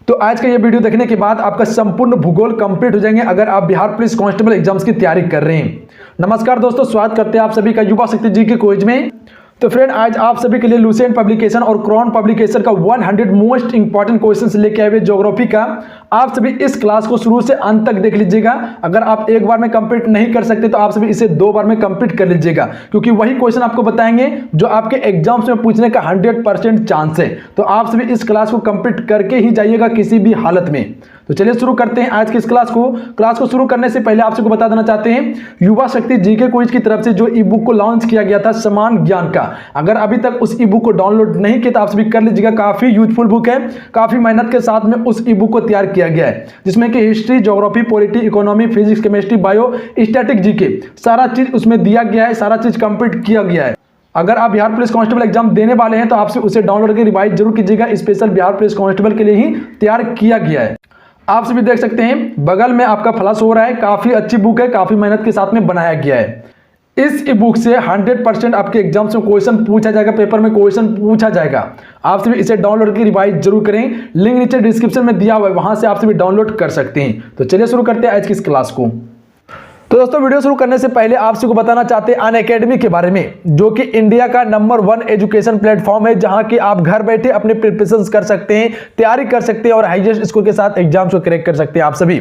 तो आज का ये वीडियो देखने के बाद आपका संपूर्ण भूगोल कंप्लीट हो जाएंगे अगर आप बिहार पुलिस कांस्टेबल एग्जाम्स की तैयारी कर रहे हैं। नमस्कार दोस्तों, स्वागत करते हैं आप सभी का युवा शक्ति जी के क्विज में। तो फ्रेंड, आज आप सभी के लिए लुसेंट पब्लिकेशन और क्रॉन पब्लिकेशन का 100 मोस्ट इंपॉर्टेंट क्वेश्चंस लेके आए हुए ज्योग्राफी का। आप सभी इस क्लास को शुरू से अंत तक देख लीजिएगा। अगर आप एक बार में कंप्लीट नहीं कर सकते तो आप सभी इसे 2 बार में कंप्लीट कर लीजिएगा, क्योंकि वही क्वेश्चन आपको बताएंगे जो आपके एग्जाम्स में पूछने का 100% चांस है। तो आप सभी इस क्लास को कंप्लीट करके ही जाइएगा किसी भी हालत में। तो चलिए शुरू करते हैं आज की इस क्लास को शुरू करने से पहले आपसे को बता देना चाहते हैं, युवा शक्ति जीके क्विज की तरफ से जो ई बुक को लॉन्च किया गया था समान ज्ञान का, अगर अभी तक उस ई बुक को डाउनलोड नहीं किया तो आप सभी कर लीजिएगा। काफी यूजफुल बुक है, काफी मेहनत के साथ में उस ई बुक को तैयार किया गया है, जिसमें कि history, geography, polity, economy, physics, chemistry, bio, static, GK सारा चीज उसमें दिया गया है, सारा चीज कंप्लीट किया गया है। अगर आप बिहार पुलिस कांस्टेबल एग्जाम देने वाले हैं तो आपसे उसे डाउनलोड करके रिवाइज जरूर कीजिएगा। स्पेशल बिहार पुलिस कांस्टेबल के लिए ही तैयार किया गया है। आप सभी देख सकते हैं बगल में आपका फ्लैश हो रहा है। काफी अच्छी बुक है, काफी मेहनत के साथ में बनाया गया है। इस ई बुक से 100% आपके एग्जाम्स में क्वेश्चन पूछा जाएगा, पेपर में क्वेश्चन पूछा जाएगा। आप सभी इसे डाउनलोड करके रिवाइज जरूर करें। लिंक नीचे डिस्क्रिप्शन में दिया हुआ है, वहां से आप सभी डाउनलोड कर सकते हैं। तो चलिए शुरू करते हैं आज की इस क्लास को। तो दोस्तों, वीडियो शुरू करने से पहले आपसे को बताना चाहते हैं अनअकैडमी के बारे में, जो कि इंडिया का नंबर 1 एजुकेशन प्लेटफॉर्म है, जहां कि आप घर बैठे अपने प्रिपरेशंस कर सकते हैं, तैयारी कर सकते हैं और हाईएस्ट स्कोर के साथ एग्जाम्स को क्रैक कर सकते हैं। आप सभी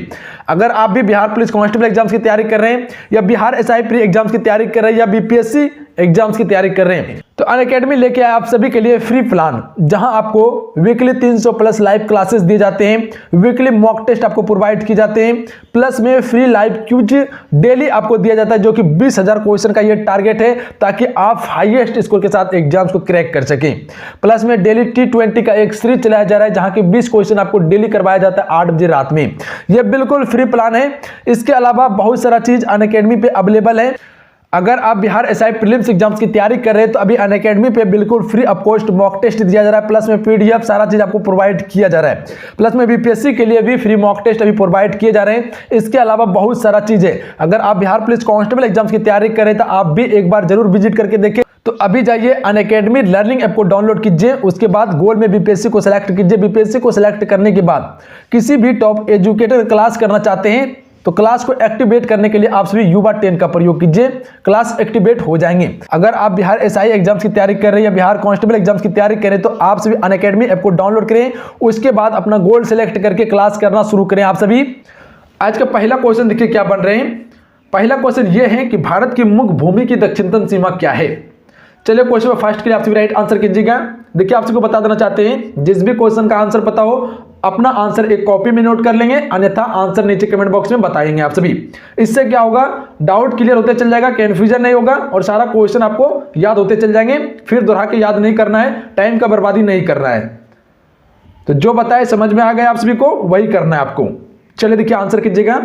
अगर आप भी बिहार पुलिस कांस्टेबल एग्जाम्स की तैयारी कर रहे हैं, या बिहार एसआई प्री एग्जाम्स की तैयारी कर रहे हैं, या बीपीएससी एग्जाम्स की तैयारी कर रहे हैं, तो अनअकैडमी लेके आए आप सभी के लिए फ्री प्लान, जहां आपको वीकली 300+ लाइव क्लासेस दिए जाते हैं, वीकली मॉक टेस्ट आपको प्रोवाइड किए जाते हैं, प्लस में फ्री लाइव क्विज डेली आपको दिया जाता है, जो कि 20,000 क्वेश्चन का ये टारगेट है, ताकि आप हाईएस्ट स्कोर के साथ एग्जाम्स को क्रैक कर सकें। प्लस में डेली T20 का एक सीरीज चलाया जा रहा है, जहां की 20 क्वेश्चन आपको डेली करवाया जाता है 8 बजे रात में। यह बिल्कुल फ्री प्लान है। इसके अलावा बहुत सारा चीज अनअकैडमी पे अवेलेबल है। अगर आप बिहार एसआई प्रीलिम्स एग्जाम्स की तैयारी कर रहे हैं तो अभी अनअकैडमी पे बिल्कुल free of cost mock test दिया जा रहा है, प्लस में पीडीएफ सारा चीज आपको प्रोवाइड किया जा रहा है। प्लस में बीपीएससी के लिए भी फ्री मॉक टेस्ट अभी प्रोवाइड किए जा रहे हैं। इसके अलावा बहुत सारा चीज है। अगर आप बिहार पुलिस कांस्टेबल एग्जाम्स की तैयारी कर रहे हैं तो आप भी एक बार जरूर विजिट करके देखें। तो अभी जाइए अनअकैडमी लर्निंग ऐप को डाउनलोड कीजिए। उसके बाद गोल में बीपीएससी को सिलेक्ट कीजिए। बीपीएससी को सिलेक्ट करने के बाद किसी भी टॉप एजुकेटर क्लास करना चाहते हैं तो क्लास को एक्टिवेट करने के लिए आप सभी युवा 10 का प्रयोग कीजिए, क्लास एक्टिवेट हो जाएंगे। अगर आप बिहार एसआई एग्जाम्स की तैयारी कर रहे हैं या बिहार कांस्टेबल एग्जाम्स की तैयारी करें तो आप सभी अनअकैडमी ऐप को डाउनलोड करें। उसके बाद अपना गोल सेलेक्ट करके क्लास करना शुरू करें। आप सभी आज का पहला क्वेश्चन देखिए क्या बन रहे हैं। पहला क्वेश्चन ये है कि भारत की मुख्य भूमि की दक्षिणतम सीमा क्या है। चलिए क्वेश्चन में फर्स्ट के लिए आप सभी राइट आंसर कीजिएगा। देखिए आपसे को बता देना चाहते हैं, जिस भी क्वेश्चन का आंसर पता हो अपना आंसर एक कॉपी में नोट कर लेंगे, अन्यथा आंसर नीचे कमेंट बॉक्स में बताएंगे आप सभी। इससे क्या होगा, डाउट क्लियर होते चल जाएगा, कंफ्यूजन नहीं होगा और सारा क्वेश्चन आपको याद होते चल जाएंगे। फिर दोहरा के याद नहीं करना है, टाइम का बर्बादी नहीं करना है। तो जो बताए समझ में आ गया आप सभी को, वही करना है आपको। चलिए देखिए आंसर कीजिएगा।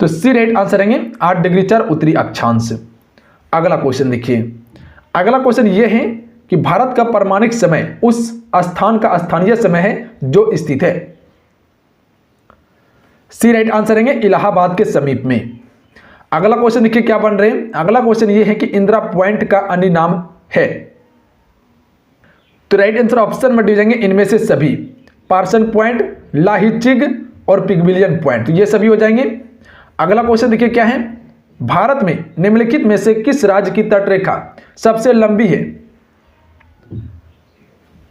तो सी राइट आंसर रहेंगे 8 डिग्री 4 उत्तरी अक्षांश। अगला क्वेश्चन देखिए। अगला क्वेश्चन यह है कि भारत का परमाणिक समय उस स्थान का स्थानीय समय है जो स्थित है। सी राइट आंसर रहेंगे इलाहाबाद के समीप में। अगला क्वेश्चन देखिए क्या बन रहे हैं। अगला क्वेश्चन यह है कि इंदिरा पॉइंट का अन्य नाम है। तो राइट आंसर ऑप्शन में दिए जाएंगे इनमें से सभी, पार्सन पॉइंट, लाहिचिग और पिगमिलियन पॉइंट, तो ये सभी हो जाएंगे। अगला क्वेश्चन देखिए क्या है, भारत में निम्नलिखित में से किस राज्य की तटरेखा सबसे लंबी है।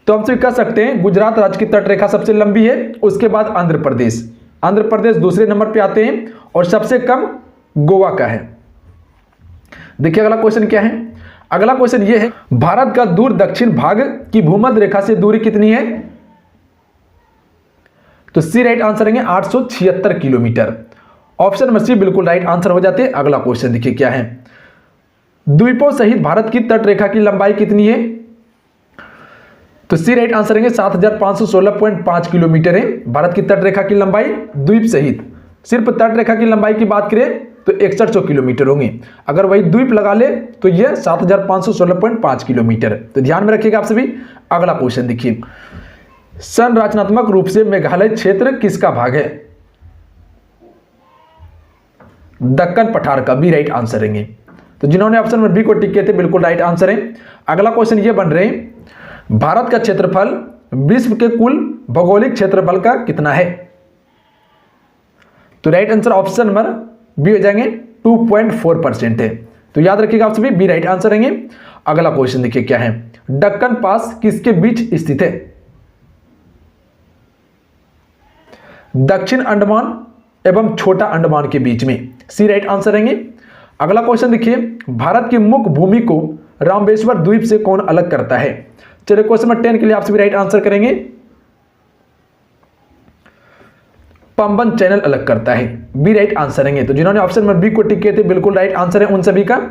तो हम कह सकते हैं गुजरात राज्य की तटरेखा सबसे लंबी है। उसके बाद आंध्र प्रदेश दूसरे नंबर पे आते हैं और सबसे कम गोवा का है। देखिए अगला क्वेश्चन क्या है। अगला क्वेश्चन यह है, भारत का दूर दक्षिण भाग की भूमध्य रेखा से दूरी कितनी है। तो सी राइट आंसर रहेंगे 876 किलोमीटर। ऑप्शन नंबर सी बिल्कुल राइट आंसर हो जाते हैं। अगला क्वेश्चन देखिए क्या है, द्वीपों सहित भारत की तटरेखा की लंबाई कितनी है। तो सी राइट आंसर रहेंगे 7516.5 किलोमीटर है भारत की तटरेखा की लंबाई द्वीप सहित। सिर्फ तटरेखा की लंबाई की बात करें तो 6100 किलोमीटर होंगे। अगर वही द्वीप लगा ले तो यह 7516.5 किलोमीटर। तो ध्यान में रखिएगा आप सभी। अगला क्वेश्चन देखिए, संरचनात्मक रूप से मेघालय क्षेत्र किसका भाग है। दक्कन पठार का, बी राइट आंसर रहेंगे। तो जिन्होंने ऑप्शन नंबर बी को टिक किए थे बिल्कुल राइट आंसर है। अगला क्वेश्चन ये बन रहे हैं, भारत का क्षेत्रफल विश्व के कुल भौगोलिक क्षेत्रफल का कितना है? तो right answer option number B हो जाएंगे 2.4% है। तो याद रखिएगा आप सभी, बी राइट आंसर रहेंगे। अगला क्वेश्चन देखिए क्या है, दक्कन पास किसके बीच स्थित है? दक्षिण अंडमान एवं छोटा अंडमान के बीच में, सी राइट आंसर रहेंगे। अगला क्वेश्चन देखिए, भारत की मुख्य भूमि को रामेश्वर द्वीप से कौन अलग करता है? चलिए क्वेश्चन नंबर 10 के लिए आप सभी राइट आंसर करेंगे, पंबन चैनल अलग करता है, बी राइट आंसर रहेंगे। तो जिन्होंने ऑप्शन नंबर बी को टिक किए थे बिल्कुल राइट आंसर है उन सभी का।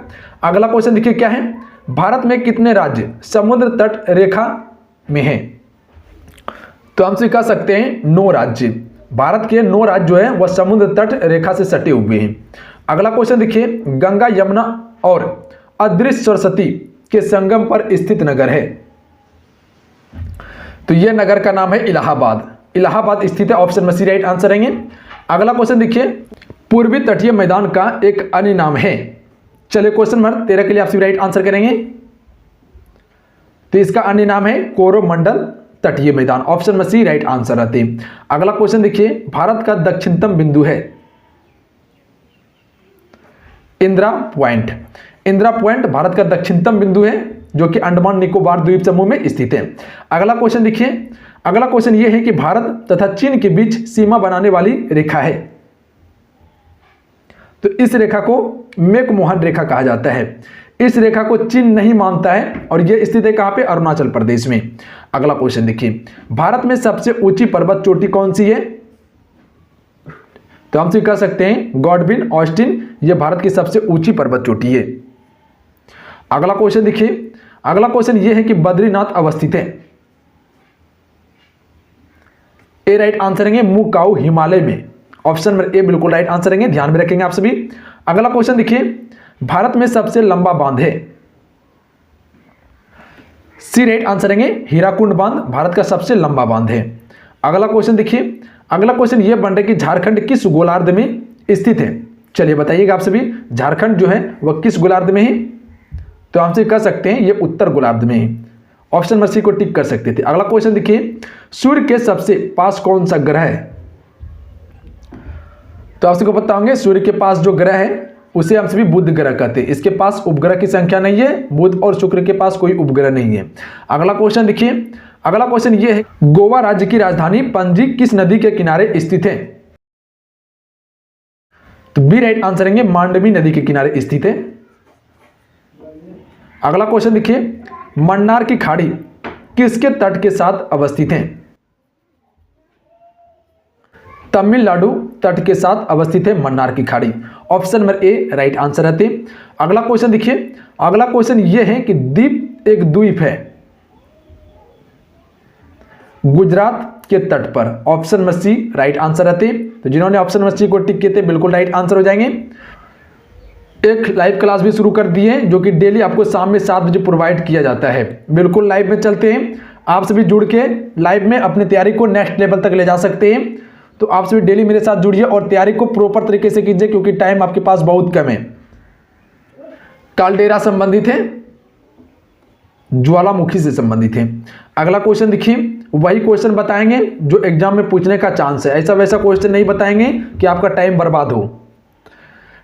अगला क्वेश्चन देखिए क्या है, भारत में कितने राज्य समुद्र तट रेखा में हैं? तो हम कह सकते हैं 9 राज्य। भारत के 9 राज्य जो है वह समुद्र तट रेखा से सटे हुए हैं। अगला क्वेश्चन देखिए, गंगा यमुना और अदृश्य सरस्वती के संगम पर स्थित नगर है। तो यह नगर का नाम है इलाहाबाद। इलाहाबाद स्थित है, ऑप्शन में सी राइट आंसर रहेंगे। अगला क्वेश्चन देखिए, पूर्वी तटीय मैदान का एक अन्य नाम है। चलिए क्वेश्चन नंबर 13 के लिए आप सभी राइट आंसर करेंगे। तो इसका अन्य नाम है कोरोमंडल तटीय मैदान, ऑप्शन में सी राइट आंसर रहते हैं। अगला क्वेश्चन देखिए, भारत का दक्षिणतम बिंदु है इंदिरा पॉइंट। इंदिरा पॉइंट भारत का दक्षिणतम बिंदु है जो कि अंडमान निकोबार द्वीप समूह में स्थित है। अगला क्वेश्चन देखिए, अगला क्वेश्चन यह है कि भारत तथा चीन के बीच सीमा बनाने वाली रेखा है। तो इस रेखा को मैकमोहन रेखा कहा जाता है। इस रेखा को चीन नहीं मानता है और यह स्थित है कहां पे? अरुणाचल प्रदेश में। अगला क्वेश्चन देखिए, भारत में सबसे ऊंची पर्वत चोटी कौन सी है? तो हम कह सकते हैं गॉडविन ऑस्टिन, यह भारत की सबसे ऊंची पर्वत चोटी है। अगला क्वेश्चन देखिए, अगला क्वेश्चन यह है कि बद्रीनाथ अवस्थित है। ए राइट आंसर रहेंगे, मुकाऊ हिमालय में, ऑप्शन नंबर ए बिल्कुल राइट आंसर रहेंगे, ध्यान में रखेंगे आप सभी। अगला क्वेश्चन देखिए, भारत में सबसे लंबा बांध है। सी राइट आंसर रहेंगे, हीराकुंड बांध भारत का सबसे लंबा बांध है। अगला क्वेश्चन देखिए, अगला क्वेश्चन यह बन रहा है कि झारखंड किस गोलार्ध में स्थित है? चलिए बताइएगा आप सभी, झारखंड जो है वह किस गोलार्ध में है? तो हमसे कह सकते हैं यह उत्तर गोलार्ध में है, ऑप्शन नंबर सी को टिक कर सकते थे। अगला क्वेश्चन देखिए, सूर्य के सबसे पास कौन सा ग्रह है? तो आप सबको पता होंगे सूर्य के पास जो ग्रह है उसे हम सभी बुध ग्रह कहते हैं। इसके पास उपग्रह की संख्या नहीं है, बुध और शुक्र के पास कोई उपग्रह नहीं है। अगला क्वेश्चन देखिए, अगला क्वेश्चन यह है, गोवा राज्य की राजधानी पणजी किस नदी के किनारे स्थित है? तो बी राइट आंसर रहेंगे, मांडवी नदी के किनारे स्थित है। अगला क्वेश्चन देखिए, मन्नार की खाड़ी किसके तट के साथ अवस्थित है? तमिलनाडु तट के साथ अवस्थित है मन्नार की खाड़ी, option number A right answer रहते। अगला क्वेश्चन देखिए, अगला क्वेश्चन यह है कि द्वीप एक द्वीप है गुजरात के तट पर, option number C right answer रहते। तो जिन्होंने ऑप्शन नंबर सी को टिक किए थे बिल्कुल राइट आंसर हो जाएंगे। एक लाइव क्लास भी शुरू कर दी है जो कि डेली आपको शाम में 7 बजे प्रोवाइड किया जाता है। बिल्कुल लाइव में चलते हैं, आप सभी जुड़ के लाइव में अपनी तैयारी को नेक्स्ट लेवल तक ले जा सकते हैं। तो आप सभी डेली मेरे साथ जुड़िए और तैयारी को प्रॉपर तरीके से कीजिए क्योंकि टाइम आपके पास बहुत कम है। कालडेरा संबंधित है, ज्वालामुखी से संबंधित है। अगला क्वेश्चन देखिए, वही क्वेश्चन बताएंगे जो एग्जाम में पूछने का चांस है, ऐसा वैसा क्वेश्चन नहीं बताएंगे कि आपका टाइम बर्बाद हो।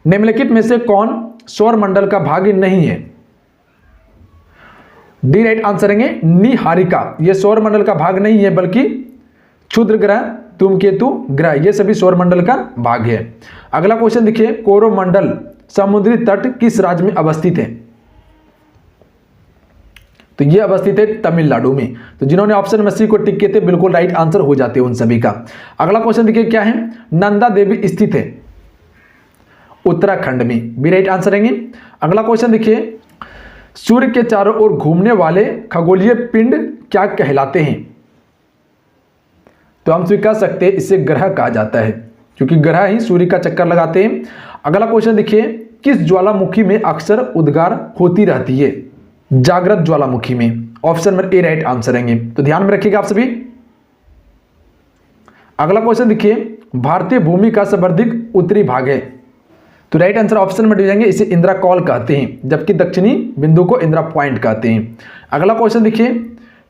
निम्नलिखित में से कौन सौर मंडल का भाग नहीं है? डी राइट आंसर रहेंगे, निहारिका। यह सौर मंडल का भाग नहीं है बल्कि क्षुद्र ग्रह, धूमकेतु ग्रह, ये सभी सौर मंडल का भाग है। अगला क्वेश्चन देखिए, कोरोमंडल समुद्री तट किस राज्य में अवस्थित है? तो यह अवस्थित है तमिलनाडु में। तो जिन्होंने ऑप्शन नंबर सी को टिक किए थे बिल्कुल राइट आंसर हो जाते हैं उन सभी का। अगला क्वेश्चन देखिए क्या है, नंदा देवी स्थित है उत्तराखंड में, बी राइट आंसर रहेंगे। अगला क्वेश्चन देखिए, सूर्य के चारों ओर घूमने वाले खगोलीय पिंड क्या कहलाते हैं? तो हम कह सकते हैं इसे ग्रह कहा जाता है क्योंकि ग्रह ही सूर्य का चक्कर लगाते हैं। अगला क्वेश्चन देखिए, किस ज्वालामुखी में अक्सर उद्गार होती रहती है? जागृत ज्वालामुखी में, option number A right answer रहेंगे। तो ध्यान में रखिएगा आप सभी। अगला क्वेश्चन देखिए, भारतीय भूमि का सर्वाधिक उत्तरी भाग है। तो राइट आंसर ऑप्शन में जाएंगे, इसे इंदिरा कॉल कहते हैं जबकि दक्षिणी बिंदु को इंदिरा पॉइंट कहते हैं। अगला क्वेश्चन देखिए,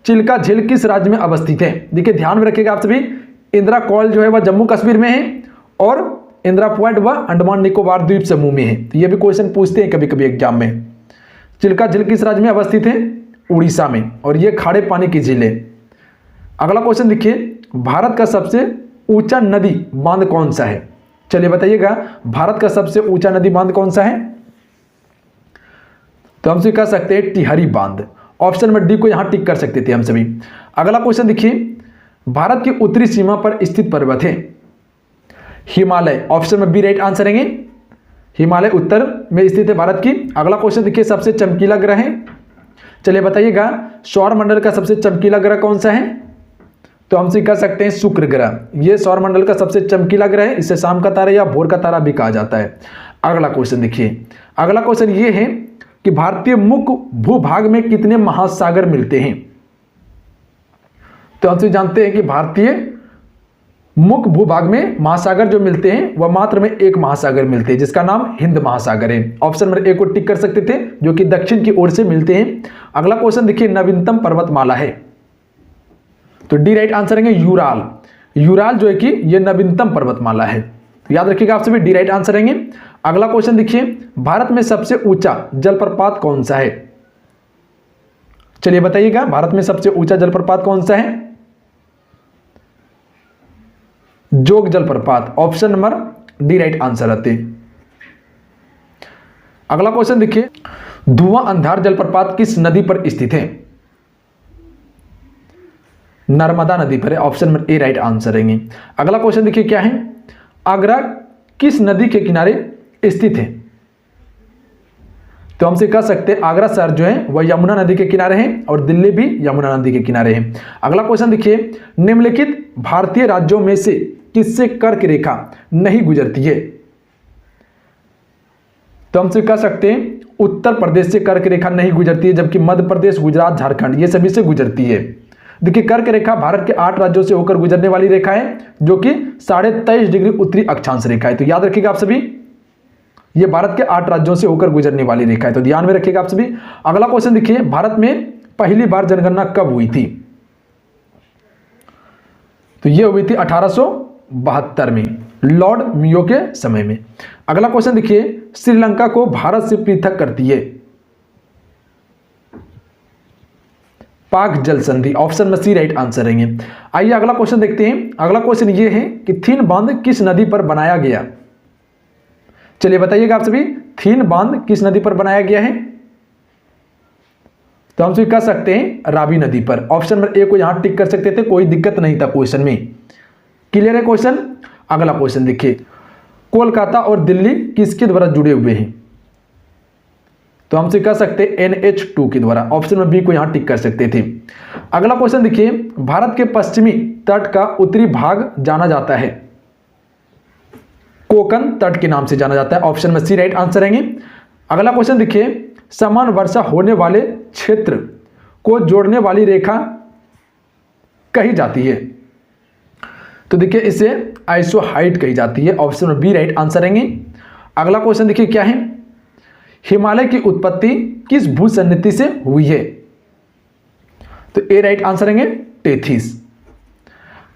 चिल्का झील किस राज्य में अवस्थित है? देखिए ध्यान में रखिएगा आप सभी, इंदिरा कॉल जो है वह जम्मू कश्मीर में है और इंदिरा पॉइंट वह अंडमान निकोबार द्वीप समूह में है। तो ये भी क्वेश्चन पूछते हैं कभी कभी एग्जाम में। चिल्का झील किस राज्य में अवस्थित है? उड़ीसा में, और ये खारे पानी की झील है। अगला क्वेश्चन देखिए, भारत का सबसे ऊंचा नदी बांध कौन सा है? चलिए बताइएगा, भारत का सबसे ऊंचा नदी बांध कौन सा है? तो हम कह सकते हैं टिहरी बांध। ऑप्शन नंबर डी को यहां टिक कर सकते थे हम सभी। अगला क्वेश्चन देखिए, भारत की उत्तरी सीमा पर स्थित पर्वत है? हिमालय। ऑप्शन में बी राइट आंसर रहेंगे, हिमालय उत्तर में स्थित है भारत की। अगला क्वेश्चन देखिए, सबसे चमकीला ग्रह है? चलिए बताइएगा, सौर मंडल का सबसे चमकीला ग्रह कौन सा है? तो हमसे कह सकते हैं शुक्र ग्रह। ये सौर मंडल का सबसे चमकीला ग्रह है, इसे शाम का तारा या भोर का तारा भी कहा जाता है। अगला क्वेश्चन देखिए, अगला क्वेश्चन ये है कि भारतीय मुख्य भूभाग में कितने महासागर मिलते हैं? तो हम जानते हैं कि भारतीय मुख्य भूभाग में महासागर जो मिलते हैं वह मात्र में एक महासागर मिलते हैं, जिसका नाम हिंद महासागर है। ऑप्शन नंबर ए को टिक कर सकते थे, जो कि दक्षिण की ओर से मिलते हैं। अगला क्वेश्चन देखिए, नवीनतम पर्वतमाला है? तो डी राइट आंसर रहेंगे यूराल। यूराल जो है कि यह नवीनतम पर्वतमाला है, तो याद रखिएगा आप सभी, डी राइट आंसर रहेंगे। अगला क्वेश्चन देखिए, भारत में सबसे ऊंचा जलप्रपात कौन सा है? चलिए बताइएगा, भारत में सबसे ऊंचा जलप्रपात कौन सा है? जोग जलप्रपात। Option number D right answer आते। अगला क्वेश्चन देखिए, धुआं अंधार जलप्रपात किस नदी पर स्थित है? नर्मदा नदी पर है। Option number A right answer रहेंगे। अगला क्वेश्चन देखिए क्या है, आगरा किस नदी के किनारे स्थित है? तो हमसे कह सकते हैं आगरा शहर जो है वह यमुना नदी के किनारे है और दिल्ली भी यमुना नदी के किनारे है। अगला क्वेश्चन देखिए, निम्नलिखित भारतीय राज्यों में से किससे कर्क रेखा नहीं गुजरती है? तो हमसे कह सकते हैं उत्तर प्रदेश से कर्क रेखा नहीं गुजरती है, जबकि मध्य प्रदेश, गुजरात, झारखंड ये सभी से गुजरती है। देखिए कर्क रेखा भारत के 8 राज्यों से होकर गुजरने वाली रेखा है, जो कि 23.5 डिग्री उत्तरी अक्षांश रेखा है। तो याद रखिएगा आप सभी, ये भारत के 8 राज्यों से होकर गुजरने वाली रेखा है, तो ध्यान में रखिएगा आप सभी। अगला क्वेश्चन देखिए, भारत में पहली बार जनगणना कब हुई थी? तो ये हुई थी 1872 में, लॉर्ड मियो के समय में। अगला क्वेश्चन देखिए, श्रीलंका को भारत से पृथक करती है पाक जल संधि। ऑप्शन में सी राइट आंसर रहेंगे। आइए अगला क्वेश्चन देखते हैं। अगला क्वेश्चन ये है कि थीन बांध किस नदी पर बनाया गया? चलिए बताइएगा आप सभी, थीन बांध किस नदी पर बनाया गया है? तो हम सभी कह सकते हैं रावी नदी पर। ऑप्शन नंबर ए को यहां टिक कर सकते थे, कोई दिक्कत नहीं था क्वेश्चन में। क्लियर है क्वेश्चन? अगला क्वेश्चन देखिए, कोलकाता और दिल्ली किसके द्वारा जुड़े हुए हैं? तो हमसे कह सकते हैं NH2 के द्वारा। ऑप्शन में बी को यहां टिक कर सकते थे। अगला क्वेश्चन देखिए, भारत के पश्चिमी तट का उत्तरी भाग जाना जाता है? कोकण तट के नाम से जाना जाता है। ऑप्शन में सी राइट आंसर रहेंगे। अगला क्वेश्चन देखिए, समान वर्षा होने वाले क्षेत्र को जोड़ने वाली रेखा कही जाती है? तो देखिए इसे आइसोहाइट कही जाती है। ऑप्शन में बी राइट आंसर रहेंगे। अगला क्वेश्चन देखिए क्या है, हिमालय की उत्पत्ति किस भूसन्निधि से हुई है? तो ए राइट आंसर रहेंगे टेथिस।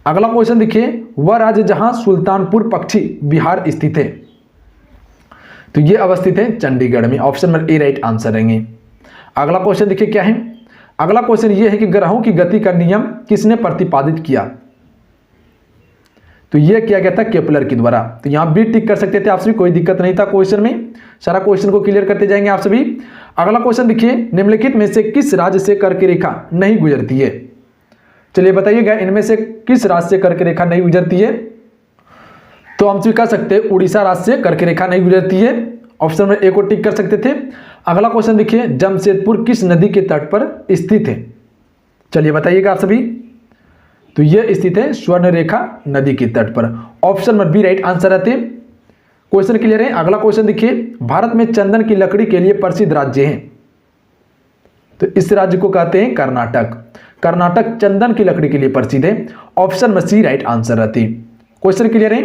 अगला क्वेश्चन देखिए, वह राज्य जहां सुल्तानपुर पक्षी विहार स्थित है? तो यह अवस्थित है चंडीगढ़ में। Option number A right answer रहेंगे। अगला क्वेश्चन देखिए क्या है, अगला क्वेश्चन यह है कि ग्रहों की गति का नियम किसने प्रतिपादित किया? तो यह किया गया था केपलर के द्वारा। तो यहां बी टिक कर सकते थे आप सभी, कोई दिक्कत नहीं था क्वेश्चन में। सारा क्वेश्चन को क्लियर करते जाएंगे आप सभी। अगला क्वेश्चन देखिए, निम्नलिखित में से किस राज्य से कर्क रेखा नहीं गुजरती है? चलिए बताइएगा, इनमें से किस राज्य से कर्क रेखा नहीं गुजरती है? तो हम कह सकते हैं उड़ीसा राज्य से कर्क रेखा नहीं गुजरती है। ऑप्शन में ए को टिक कर सकते थे। अगला क्वेश्चन देखिए, जमशेदपुर किस नदी के तट पर स्थित है? चलिए बताइएगा आप सभी। तो यह स्थित है स्वर्णरेखा नदी के तट पर। ऑप्शन में बी राइट आंसर रहते। क्वेश्चन क्लियर है। अगला क्वेश्चन देखिए, भारत में चंदन की लकड़ी के लिए प्रसिद्ध राज्य है? तो इस राज्य को कहते हैं कर्नाटक। कर्नाटक चंदन की लकड़ी के लिए प्रसिद्ध है। ऑप्शन में सी राइट आंसर रहती। क्वेश्चन क्लियर है।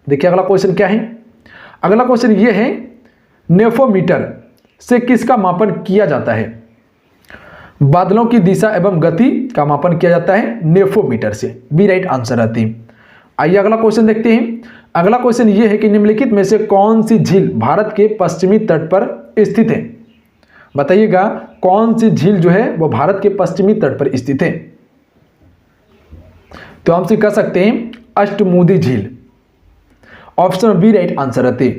देखिए अगला क्वेश्चन क्या है, अगला क्वेश्चन यह है, नेफोमीटर से किसका मापन किया जाता है? बादलों की दिशा एवं गति का मापन किया जाता है नेफोमीटर से। बी राइट आंसर रहती है। आइए अगला क्वेश्चन देखते हैं। अगला क्वेश्चन ये है कि निम्नलिखित में से कौन सी झील भारत के पश्चिमी तट पर स्थित है। बताइएगा कौन सी झील जो है वो भारत के पश्चिमी तट पर स्थित है। तो हम कह सकते हैं अष्टमुदी झील। ऑप्शन बी राइट आंसर रहते।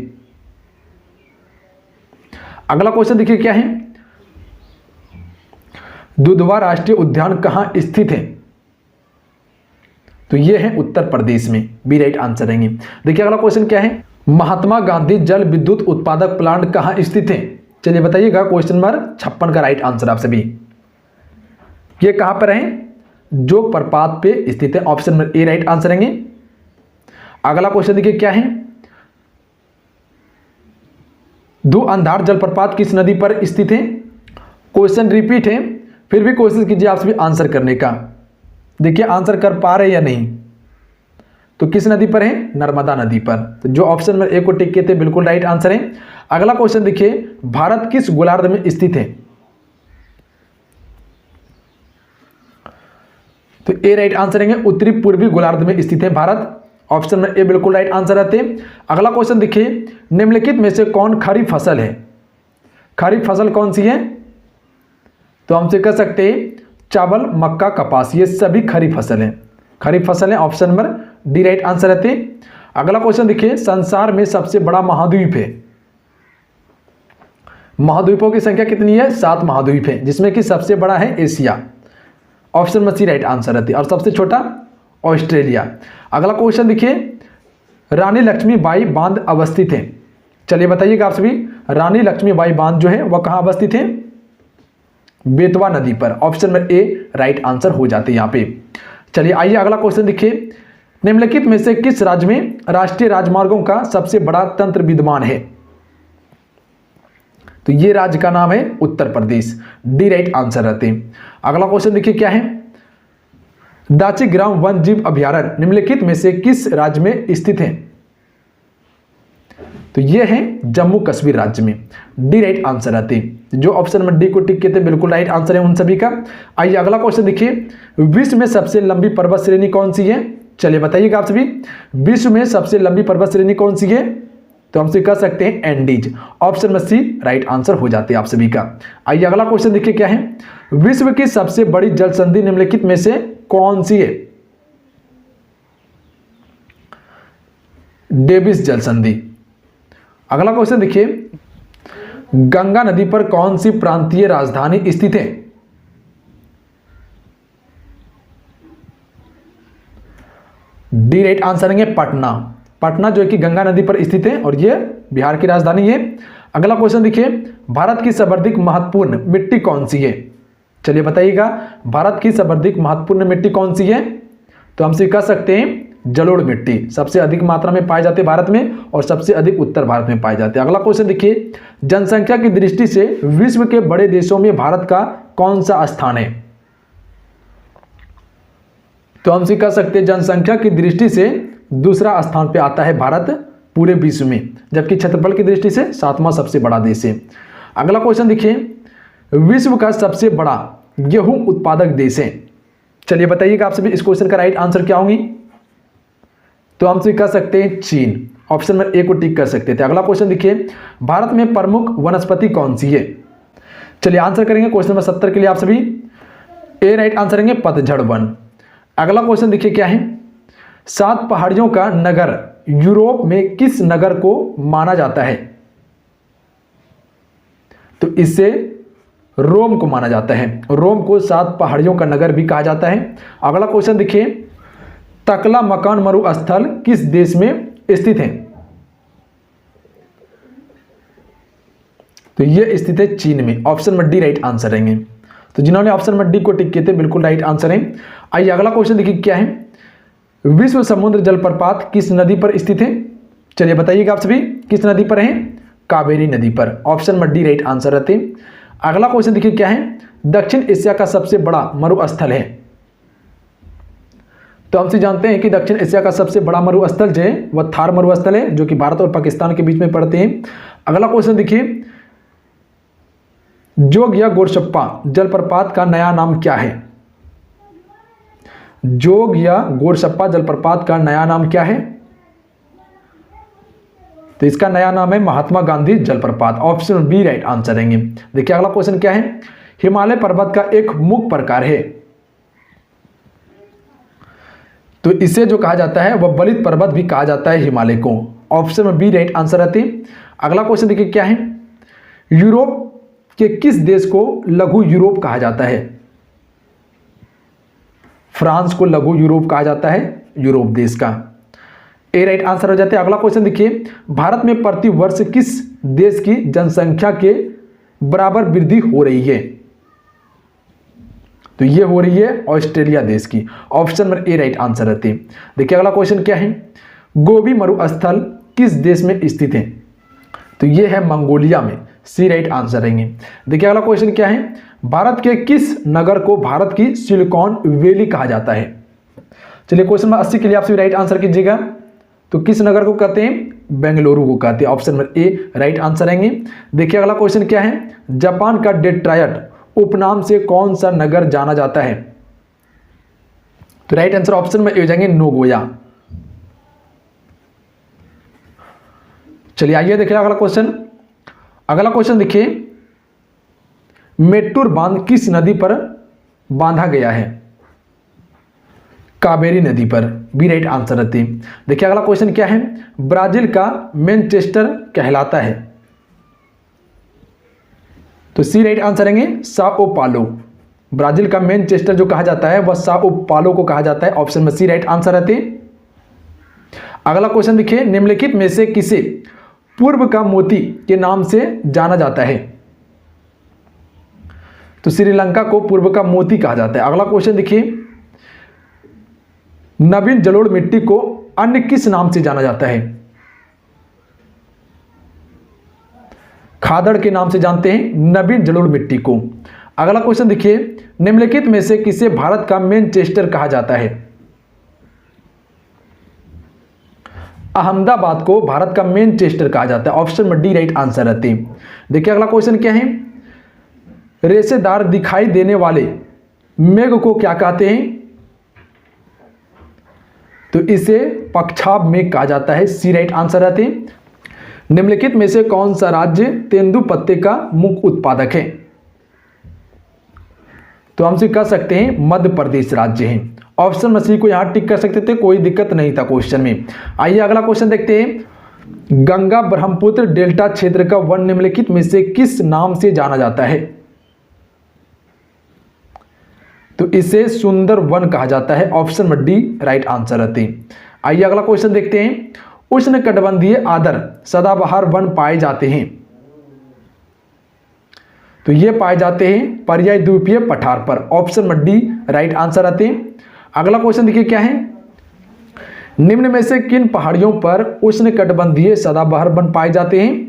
अगला क्वेश्चन देखिए क्या है, दुधवा राष्ट्रीय उद्यान कहां स्थित है। तो यह है उत्तर प्रदेश में। बी राइट आंसर रहेंगे। देखिए अगला क्वेश्चन क्या है, महात्मा गांधी जल विद्युत उत्पादक प्लांट कहां स्थित है। चलिए बताइएगा क्वेश्चन नंबर 56 का राइट आंसर आप सभी। ये कहां पर है, जोग प्रपात पे स्थित है। Option number A right answer रहेंगे। अगला क्वेश्चन देखिए क्या है, धुआंधार जलप्रपात किस नदी पर स्थित है। क्वेश्चन रिपीट है, फिर भी कोशिश कीजिए आप सभी आंसर करने का। देखिए आंसर कर पा रहे या नहीं। तो किस नदी पर है, नर्मदा नदी पर। तो जो ऑप्शन नंबर ए को टिक किए थे बिल्कुल राइट आंसर है। अगला क्वेश्चन देखिए, भारत किस गोलार्ध में स्थित है। तो ए राइट आंसर है, उत्तरी पूर्वी गोलार्ध में स्थित है भारत। ऑप्शन नंबर ए बिल्कुल राइट आंसर रहते हैं। अगला क्वेश्चन देखिए, निम्नलिखित में से कौन खरीफ फसल है। खरीफ फसल कौन सी है। तो हमसे कह सकते हैं चावल, मक्का, कपास, ये सभी खरीफ फसल है। खरीफ फसल है। Option number D right answer रहते हैं। अगला क्वेश्चन देखिए, संसार में सबसे बड़ा महाद्वीप है। महाद्वीपों की संख्या कितनी है, 7 महाद्वीप है, जिसमें कि सबसे बड़ा है Asia. Option number C right answer रहती है। और सबसे छोटा ऑस्ट्रेलिया। अगला क्वेश्चन देखिए, रानी लक्ष्मीबाई बांध अवस्थित है। चलिए बताइएगा आप सभी, रानी लक्ष्मीबाई बांध जो है वह कहां अवस्थित है, बेतवा नदी पर। Option number A right answer हो जाते हैं यहां पे। चलिए आइए अगला क्वेश्चन देखिए, निम्नलिखित में से किस राज्य में राष्ट्रीय राजमार्गों का सबसे बड़ा तंत्र विद्यमान है। तो ये राज्य का नाम है Uttar Pradesh. D right answer रहते हैं। अगला क्वेश्चन देखिए क्या है, दाचीग्राम वन जीव अभयारण्य निम्नलिखित में से किस राज्य में स्थित है। तो यह है जम्मू कश्मीर राज्य में। डी राइट आंसर रहते हैं। जो ऑप्शन नंबर डी को टिक किए थे बिल्कुल राइट आंसर है उन सभी का। आइए अगला क्वेश्चन देखिए, विश्व में सबसे लंबी पर्वत श्रेणी कौन सी है। चलिए बताइएगा आप सभी, विश्व में सबसे लंबी पर्वत श्रेणी कौन सी है। तो हमसे कह सकते हैं Andes. Option number C right answer हो जाते हैं आप सभी का। आइए अगला क्वेश्चन देखिए क्या है, विश्व की सबसे बड़ी जल संधि निम्नलिखित में से कौन सी है। डेविस जल संधि। अगला क्वेश्चन देखिए, गंगा नदी पर कौन सी प्रांतीय राजधानी स्थित है। डी राइट आंसर है पटना। पटना जो है कि गंगा नदी पर स्थित है और यह बिहार की राजधानी है। अगला क्वेश्चन देखिए, भारत की सर्वाधिक महत्वपूर्ण मिट्टी कौन सी है। चलिए बताइएगा, भारत की सर्वाधिक महत्वपूर्ण मिट्टी कौन सी है। तो हमसे कह सकते हैं जलोढ़ मिट्टी सबसे अधिक मात्रा में पाए जाते हैं भारत में और सबसे अधिक उत्तर भारत में पाए जाते हैं। अगला क्वेश्चन देखिए, जनसंख्या की दृष्टि से विश्व के बड़े देशों में भारत का कौन सा स्थान है। तो हमसे कह सकते हैं जनसंख्या की दृष्टि से दूसरा स्थान पे आता है भारत पूरे विश्व में, जबकि क्षेत्रफल की दृष्टि से 7वां सबसे बड़ा देश है। अगला क्वेश्चन देखिए, विश्व का सबसे बड़ा गेहूं उत्पादक देश है। चलिए बताइएगा आप सभी इस क्वेश्चन का राइट आंसर क्या होंगी। तो हमसे कह सकते हैं चीन। ऑप्शन नंबर ए को टिक कर सकते थे। अगला क्वेश्चन देखिए, भारत में प्रमुख वनस्पति कौन सी है। चलिए आंसर करेंगे क्वेश्चन नंबर 70 के लिए आप सभी। ए राइट आंसर करेंगे पतझड़ वन। अगला क्वेश्चन देखिए क्या है, 7 पहाड़ियों का नगर यूरोप में किस नगर को माना जाता है। तो इससे रोम को माना जाता है। रोम को 7 पहाड़ियों का नगर भी कहा जाता है। अगला क्वेश्चन देखिए, तकला मकान मरुस्थल किस देश में स्थित है। तो यह स्थित है चीन में। Option number D right answer रहेंगे। तो जिन्होंने ऑप्शन नंबर डी को टिक किए थे बिल्कुल राइट आंसर है। आइए अगला क्वेश्चन देखिए क्या है, विश्व समुद्र जलप्रपात किस नदी पर स्थित है। चलिए बताइएगा आप सभी किस नदी पर है, कावेरी नदी पर। Option number D right answer रहते हैं। अगला क्वेश्चन देखिए क्या है, दक्षिण एशिया का सबसे बड़ा मरुस्थल है। तो हमसे जानते हैं कि दक्षिण एशिया का सबसे बड़ा मरुस्थल जो है वह थार मरुस्थल है, जो कि भारत और पाकिस्तान के बीच में पड़ते हैं। अगला क्वेश्चन देखिए, जोग या गोरचप्पा जलप्रपात का नया नाम क्या है। जोग या गोरसप्पा जलप्रपात का नया नाम क्या है? तो इसका नया नाम है महात्मा गांधी जलप्रपात। ऑप्शन बी राइट आंसर रहेंगे। देखिए अगला क्वेश्चन क्या है, हिमालय पर्वत का एक मुख्य प्रकार है, तो इसे जो कहा जाता है वह बलित पर्वत भी कहा जाता है हिमालय को। ऑप्शन में बी राइट आंसर रहती। अगला क्वेश्चन देखिए क्या है, यूरोप के किस देश को लघु यूरोप कहा जाता है? फ्रांस को लघु यूरोप कहा जाता है, यूरोप देश का। ए राइट आंसर हो जाते हैं। अगला क्वेश्चन देखिए, भारत में प्रति वर्ष किस देश की जनसंख्या के बराबर वृद्धि हो रही है? तो ये हो रही है ऑस्ट्रेलिया देश की। Option number A right answer रहते हैं। देखिए अगला क्वेश्चन क्या है, गोबी मरुस्थल किस देश में स्थित है? तो ये है मंगोलिया में। सी राइट आंसर रहेंगे। देखिए अगला क्वेश्चन क्या है, भारत के किस नगर को भारत की सिलिकॉन वैली कहा जाता है? चलिए क्वेश्चन नंबर 80 के लिए आप सभी राइट आंसर कीजिएगा। तो किस नगर को कहते हैं? बेंगलुरु को कहते हैं। Option number A right answer रहेंगे। देखिए अगला क्वेश्चन क्या है, जापान का डेट्रॉयट उपनाम से कौन सा नगर जाना जाता है? तो राइट आंसर ऑप्शन में हो जाएंगे नोगोया। चलिए आइए देखिए अगला क्वेश्चन। अगला क्वेश्चन देखिए, मेट्टूर बांध किस नदी पर बांधा गया है? कावेरी नदी पर। बी राइट आंसर रहती है। देखिए अगला क्वेश्चन क्या है, ब्राजील का मैनचेस्टर कहलाता है? तो सी राइट आंसर रहेंगे साओ पालो। ब्राजील का मैनचेस्टर जो कहा जाता है वह साओ पालो को कहा जाता है। ऑप्शन में सी राइट आंसर रहते हैं। अगला क्वेश्चन देखिए, निम्नलिखित में से किसे पूर्व का मोती के नाम से जाना जाता है? तो श्रीलंका को पूर्व का मोती कहा जाता है। अगला क्वेश्चन देखिए, नवीन जलोढ़ मिट्टी को अन्य किस नाम से जाना जाता है? खादड़ के नाम से जानते हैं नवीन जलोढ़ मिट्टी को। अगला क्वेश्चन देखिए, निम्नलिखित में से किसे भारत का मैनचेस्टर कहा जाता है? अहमदाबाद को भारत का मैनचेस्टर कहा जाता है। ऑप्शन में डी राइट आंसर रहते हैं। देखिए अगला क्वेश्चन क्या है, रेशेदार दिखाई देने वाले मेघ को क्या कहते हैं? तो इसे पक्षाभ मेघ कहा जाता है। सी राइट आंसर रहते हैं। निम्नलिखित में से कौन सा राज्य तेंदुपत्ते का मुख्य उत्पादक है? तो हमसे कह सकते हैं मध्य प्रदेश राज्य है। ऑप्शन में सी को यहां टिक कर सकते थे, कोई दिक्कत नहीं था क्वेश्चन में। आइए अगला क्वेश्चन देखते हैं, गंगा ब्रह्मपुत्र डेल्टा क्षेत्र का वन निम्नलिखित में से किस नाम से जाना जाता है? तो इसे सुंदर वन कहा जाता है। ऑप्शन में डी राइट आंसर रहते हैं। आइए अगला क्वेश्चन देखते हैं, उष्णकटिबंधीय आदर सदाबहार वन पाए जाते हैं? तो ये पाए जाते हैं पर्याय द्वीपीय पठार पर। ऑप्शन में डी राइट आंसर रहते हैं। अगला क्वेश्चन देखिए क्या है, निम्न में से किन पहाड़ियों पर उष्णकटिबंधीय सदाबहार वन पाए जाते हैं?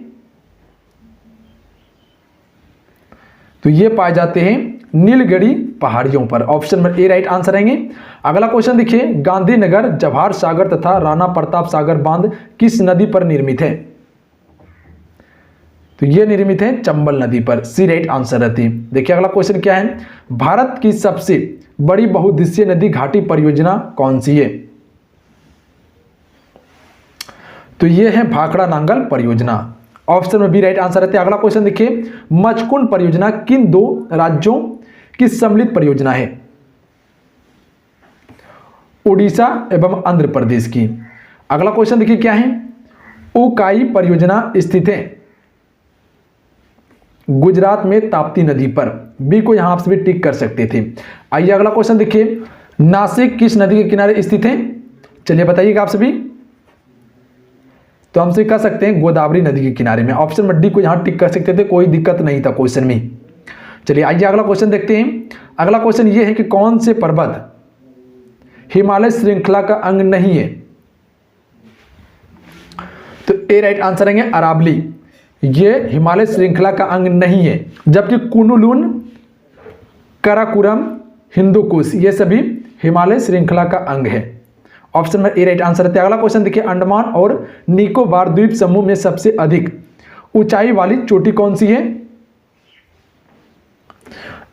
तो ये पाए जाते हैं नीलगिरी पहाड़ियों पर। ऑप्शन में ए राइट आंसर रहेंगे। अगला क्वेश्चन देखिए, गांधीनगर जवाहर सागर तथा राणा प्रताप सागर बांध किस नदी पर निर्मित है? तो ये निर्मित है चंबल नदी पर। सी राइट आंसर रहती है। देखिए अगला क्वेश्चन क्या है, भारत की सबसे बड़ी बहुउद्देशीय नदी घाटी परियोजना कौन सी है? तो ये है भाखड़ा नांगल परियोजना। ऑप्शन में बी राइट आंसर रहते हैं। अगला क्वेश्चन देखिए, मचकुंड परियोजना किन दो राज्यों की सम्मिलित परियोजना है? उड़ीसा एवं आंध्र प्रदेश की। अगला क्वेश्चन देखिए क्या है, उकाई परियोजना स्थित है गुजरात में ताप्ती नदी पर। बी को यहां आप सभी टिक कर सकते थे। आइए अगला क्वेश्चन देखिए, नासिक किस नदी के किनारे स्थित है? चलिए बताइएगा आप सभी। तो हमसे कह सकते हैं गोदावरी नदी के किनारे में। ऑप्शन में डी को यहां टिक कर सकते थे, कोई दिक्कत नहीं था क्वेश्चन में। चलिए आइए अगला क्वेश्चन देखते हैं। अगला क्वेश्चन यह है कि कौन से पर्वत हिमालय श्रृंखला का अंग नहीं है? तो ए राइट आंसर रहेंगे अरावली। ये हिमालय श्रृंखला का अंग नहीं है, जबकि कुनुलुन, कराकुरम, हिंदुकुश ये सभी हिमालय श्रृंखला का अंग है। ऑप्शन में ए राइट आंसर रहता है। अगला क्वेश्चन देखिए, अंडमान और निकोबार द्वीप समूह में सबसे अधिक ऊंचाई वाली चोटी कौन सी है?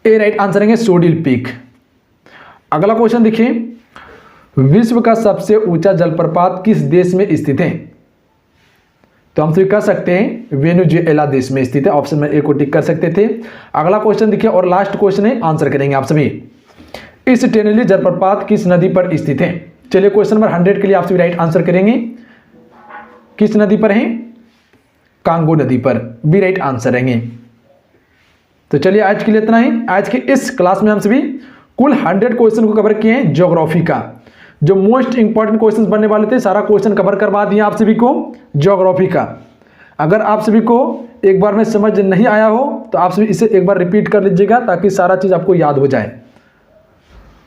ए राइट आंसर रहेंगे सोडिल पीक। अगला क्वेश्चन देखिए, विश्व का सबसे ऊंचा जलप्रपात किस देश में स्थित है? तो हम सभी कह सकते हैं वेनेजुएला देश में स्थित है। ऑप्शन में ए को टिक कर सकते थे। अगला क्वेश्चन देखिए और लास्ट क्वेश्चन है, आंसर करेंगे आप सभी। इस टेनेली जलप्रपात किस नदी पर स्थित है? चलिए क्वेश्चन नंबर 100 के लिए आप सभी राइट आंसर करेंगे। किस नदी पर है? कांगो नदी पर, बी राइट आंसर रहेंगे। तो चलिए आज के लिए इतना ही। आज के इस क्लास में हम सभी कुल 100 क्वेश्चन को कवर किए हैं। ज्योग्राफी का जो मोस्ट इंपॉर्टेंट क्वेश्चन बनने वाले थे सारा क्वेश्चन कवर करवा दिए आप सभी को ज्योग्राफी का। अगर आप सभी को एक बार में समझ नहीं आया हो तो आप सभी इसे एक बार रिपीट कर लीजिएगा ताकि सारा चीज आपको याद हो जाए।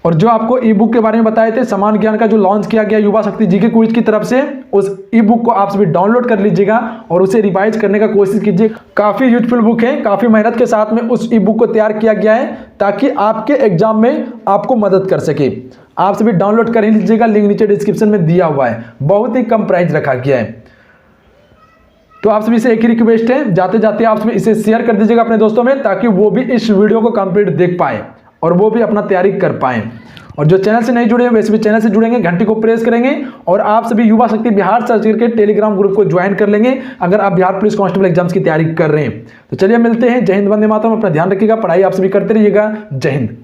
और जो आपको ई बुक के बारे में बताए थे समान ज्ञान का जो लॉन्च किया गया युवा शक्ति जीके क्विज की तरफ से, उस ई बुक को आप सभी डाउनलोड कर लीजिएगा और उसे रिवाइज करने का कोशिश कीजिए। काफी यूजफुल बुक है, काफी मेहनत के साथ में उस ई बुक को तैयार किया गया है ताकि आपके एग्जाम में आपको मदद कर सके। आप सभी डाउनलोड कर ही लीजिएगा, लिंक नीचे डिस्क्रिप्शन में दिया हुआ है। बहुत ही कम प्राइस रखा गया है। तो आप सभी से एक ही रिक्वेस्ट है, जाते जाते आप सभी इसे शेयर कर दीजिएगा अपने दोस्तों में ताकि वो भी इस वीडियो को कंप्लीट देख पाए और वो भी अपना तैयारी कर पाए। और जो चैनल से नहीं जुड़े हैं वैसे भी चैनल से जुड़ेंगे, घंटी को प्रेस करेंगे और आप सभी युवा शक्ति बिहार सर्च करके टेलीग्राम ग्रुप को ज्वाइन कर लेंगे अगर आप बिहार पुलिस कांस्टेबल एग्जाम्स की तैयारी कर रहे हैं। तो चलिए मिलते हैं। जय हिंद, वंदे मातरम। अपना ध्यान रखिएगा, पढ़ाई आप सभी करते रहिएगा। जय हिंद।